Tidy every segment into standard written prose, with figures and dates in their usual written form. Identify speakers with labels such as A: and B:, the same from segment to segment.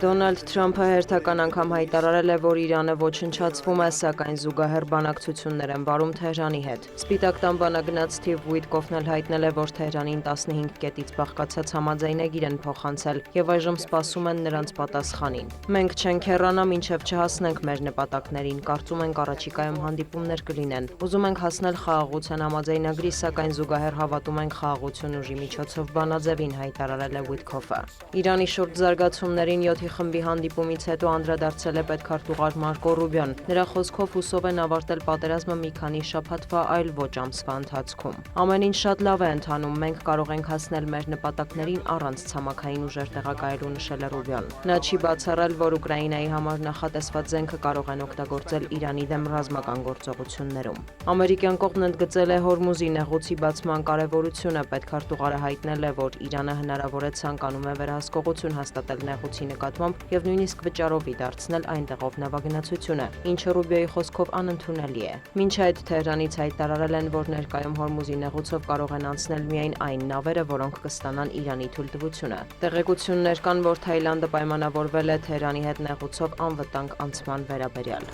A: Դոնալդ Թրամփը հերթական անգամ հայտարարել է, որ Իրանը ոչնչացվում է, սակայն զուգահեռ բանակցություններ են վարում Թեհրանի հետ։ Սպիտակ տան բանագնաց Սթիվ Ուիտկոֆն էլ հայտնել է, որ Թեհրանին 15 կետից բաղկացած համաձայնագիր են փոխանցել եւ այժմ սպասում են նրանց պատասխանին։ Մենք չենք հեռանա, մինչև չհասնենք մեր նպատակներին, կարծում ենք առաջիկայում հանդիպումներ կլինեն։ Ուզում ենք հասնել խաղաղության համաձայնագրի, սակայն զուգահեռ հավատում ենք խաղաղություն ուժի միջոցով բանաձևին, հայտարարել է Ուիտկոֆը։ Իրանի շուրջ զարգացումներին 7-ի խմբի հանդիպումից հետո անդրադարձել է պետքարտուղար Մարկո Ռուբիոն։ Նրա խոսքով հուսով են ավարտել պատերազմը մի քանի շաբաթվա, այլ ոչ ամսվա ընթացքում։ Ամեն ինչ շատ լավ է ընթանում, մենք կարող ենք հասնել մեր նպատակներին առանց ցամաքային ուժեր տեղակայելու, նշել է Ռուբիոն։ Նա չի բացառել, որ Ուկրաինայի համար նախատեսված զենքը կարող են օգտագործել Իրանի դեմ ռազմական գործողություններում։ Ամերիկյան կողմն ընդգծել է Հորմուզի նեղուցի բացման կարևորությունը, պետքարտուղարը հայտնել է, որ Իրանը հնարավոր է ցանկանում է վերահսկողություն հաստատել նեղուցի նկատմամբ եւ նույնիսկ վճարովի դարձնել այնտեղով նավագնացությունը, ինչը Ռուբիոյի խոսքով անընդունելի է։ Մինչ այդ Թեհրանից հայտարարել են, որ ներկայում Հորմուզի նեղուցով կարող են անցնել միայն այն նավերը, որոնք կստանան Իրանի թույլտվությունը։ Տեղեկություններ կան, որ Թայլանդը պայմանավորվել է Թեհրանի հետ նեղուցով անվտանգ անցման վերաբերյալ։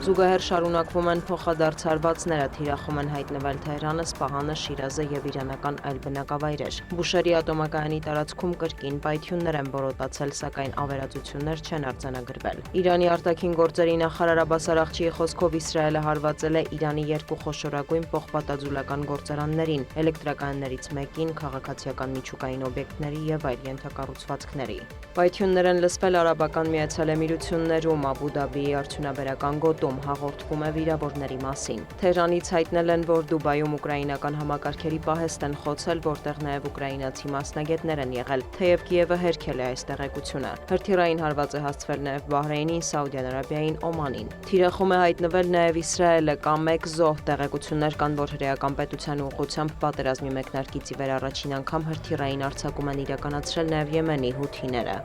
A: Զուգահեռ շարունակվում են փոխադարձ հարվածները, թիրախում են հայտնվել Թեհրանը, Սպահանը, Շիրազը եւ իրանական այլ բնակավայրեր։ Բուշեհրի ատոմակայանի տարածքում կրկին պայթյուններ են բորոտացել, սակայն ավերածություններ չեն արձանագրվել։ Իրանի արտաքին գործերի նախարար Աբբաս Արաղչիի խոսքով Իսրայելը հարվածել է Իրանի 2 խոշորագույն փոխպատաձուլական գործարաններին, էլեկտրականներից մեկին, քաղաքացիական միջուկային օբյեկտների եւ այլ ենթակառուցվածքների։ Պայթյուններ են լսվել Արաբական Միացյալ Էմիրություններում, Աբու Դաբիի արդյունաբերական գոտում, հաղորդվում է վիրավորների մասին։ Թեհրանից հայտնել են, որ Դուբայում ուկրաինական համակարգերի պահեստ են խոցել, որտեղ նաև ուկրաինացի մասնագետներ են եղել, թեև Կիևը հերքել է այս տեղեկությունը։ Հրթիռային հարված է հասցվել նաև Բահրեյնին, Սաուդյան Արաբիային, Օմանին։ Թիրախում է հայտնվել նաև Իսրայելը, կա 1 զոհ, տեղեկություններ կան, որ հրեական պետության ուղղությամբ պատերազմի մեկնարկից ի վեր առաջին անգամ հրթիռային արձակում են իրականացրել նաև Եմենի հութիները։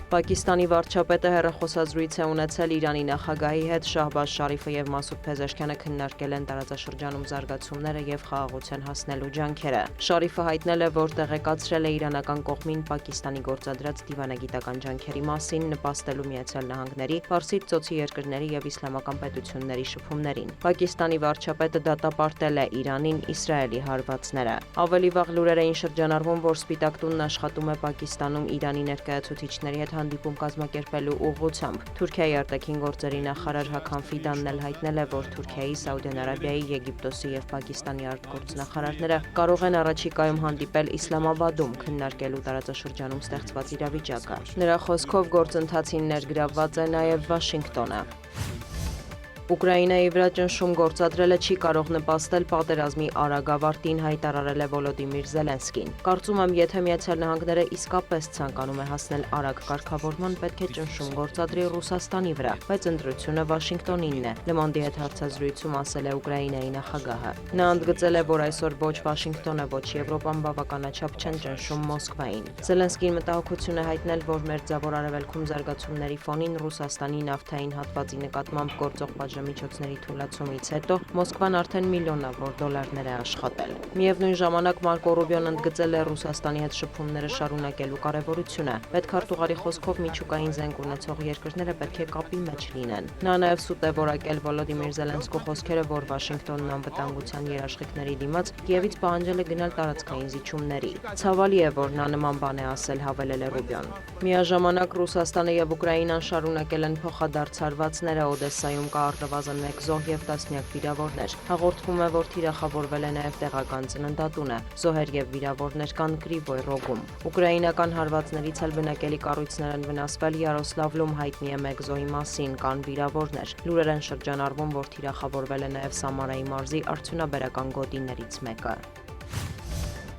A: Պակիստանի վարչապետը հեռախոսազրույց է ունեցել Իրանի նախագահի հետ, Շահբազ Շարիֆը եւ Մասուդ Փեզեշքյանը քննարկել են տարածաշրջանում զարգացումները եւ խաղաղության հասնելու ջանքերը։ Շարիֆը հայտնել է, որ տեղեկացրել է իրանական կողմին Պակիստանի գործադրած դիվանագիտական ջանքերի մասին, նպաստելու Միացյալ Նահանգների, Պարսից ծոցի երկրների եւ իսլամական պետությունների շփումներին։ Պակիստանի վարչապետը դատապարտել է Իրանին Իսրայելի հարվածները։ Ավելի վաղ լուրեր էին շրջանառվում, որ Սպիտակ տունն աշխատում է Պակիստանում Իրանի ներկայացուցիչների հետ հանդիպում կազմակերպելու ուղղությամբ։ Թուրքիայի արտաքին գործերի նախարար Հաքան Ֆիդանն էլ հայտնել է, որ Թուրքիայի, Սաուդյան Արաբիայի, Եգիպտոսի եւ Պակիստանի արտգործնախարարները կարող են առաջիկայում հանդիպել Իսլամաբադում, քննարկելու տարածաշրջանում ստեղծված իրավիճակը։ Նրա խոսքով գործընթացին ներգրավված է նաեւ Վաշինգտոնը։ Ուկրաինայի վրա ճնշում գործադրելը չի կարող նպաստել պատերազմի արագ ավարտին, հայտարարել է Վոլոդիմիր Զելենսկին։ Կարծում եմ, եթե Միացյալ Նահանգները իսկապես ցանկանում է հասնել արագ կարգավորման, պետք է ճնշում գործադրի Ռուսաստանի վրա, բայց ընտրությունը Վաշինգտոնինն է, Le Monde-ի հետ հարցազրույցում ասել է Ուկրաինայի նախագահը։ Նա ընդգծել է, որ այսօր ոչ Վաշինգտոնը, ոչ Եվրոպան բավականաչափ չեն ճնշում Մոսկվային։ Զելենսկին մտահոգություն է հայտնել, որ Մերձավոր Արևելքում զարգացումների ֆոնին Ռուսաստանի նավթային հատվածի նկատմամբ գործող միջոցների թույլատվումից հետո Մոսկվան արդեն միլիոնավոր դոլարներ է աշխատել։ Միևնույն ժամանակ Մարկո Ռուբիոն ընդգծել է Ռուսաստանի հետ շփումները շարունակելու կարևորությունը։ Պետքարտուղարի խոսքով միջուկային զենք ունեցող երկրները պետք է կապի մեջ լինեն։ Նա նաև սուտ է որակել Վոլոդիմիր Զելենսկու խոսքերը, որ Վաշինգտոնն անվտանգության երաշխիքների դիմաց Կիևից պահանջել է գնալ տարածքային զիջումների։ Ցավալի է, որ նա նման բան է ասել, հավելել է Ռուբիոն։ Միաժամանակ Ռուսաստանը եւ Ուկրաինան շարունակել են փոխադարձ հարվածները Օդեսայում կա առնվազն 1 զոհ եւ տասնյակ վիրավորներ։ Հաղորդվում է, որ թիրախավորվել է նաև տեղական ծննդատունը։ Զոհեր եւ վիրավորներ կան Կրիվոյ Ռոգում։ Ուկրաինական հարվածներից էլ բնակելի կառույցներ են վնասվել, Յարոսլավլում հայտնի է 1 զոհի մասին, կան վիրավորներ։ Լուրեր են շրջանառվում, որ թիրախավորվել է նաև Սամարայի մարզի արդյունաբերական գոտիներից մեկը։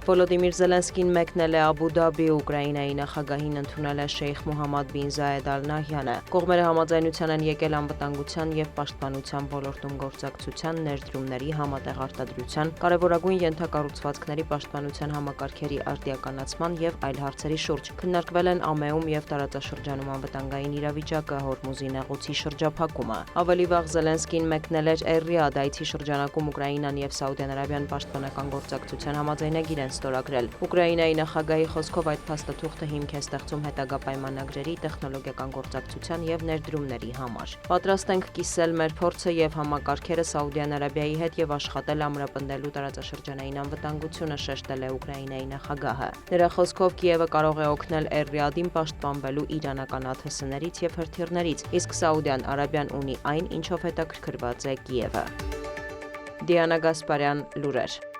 A: Վոլոդիմիր Զելենսկին մեկնել է Աբու Դաբի, Ուկրաինայի նախագահին ընդունել է Շեյխ Մոհամմադ բին Զայեդ Ալ Նահյանը։ Կողմերը համաձայնության են եկել անվտանգության եւ պաշտպանության ոլորտում գործակցության, ներդրումների, համատեղ արտադրության, կարևորագույն ենթակառուցվածքների պաշտպանության համակարգերի արդիականացման եւ այլ հարցերի շուրջ։ Քննարկվել են ԱՄԷ-ում եւ տարածաշրջանում անվտանգային իրավիճակը, Հորմուզի նեղուցի շրջափակումը։ Ավելի վաղ Զելենսկին մեկնել էր Էռիադ, այցի շրջանակում Ուկրաինան եւ Սաուդյան Արաբիան պաշտպանական գործակցության համաձայնագիր են ստորագրել։ Ուկրաինայի նախագահի խոսքով այդ փաստաթուղթը հիմք է ստեղծում հետագա պայմանագրերի, տեխնոլոգիական գործակցության եւ ներդրումների համար։ Պատրաստ ենք կիսել մեր փորձը եւ համակարգերը Սաուդյան Արաբիայի հետ եւ աշխատել ամրապնդելու տարածաշրջանային անվտանգությունը, շեշտել է Ուկրաինայի նախագահը։ Նրա խոսքով Կիևը կարող է օգնել Էր-Ռիադին պաշտպանվելու իրանական ԱԹՍ-ներից եւ հրթիռներից, իսկ Սաուդյան Արաբիան ունի այն, ինչով հետաքրքրված է Կիևը։ Դիանա Գասպարյան, լուրեր։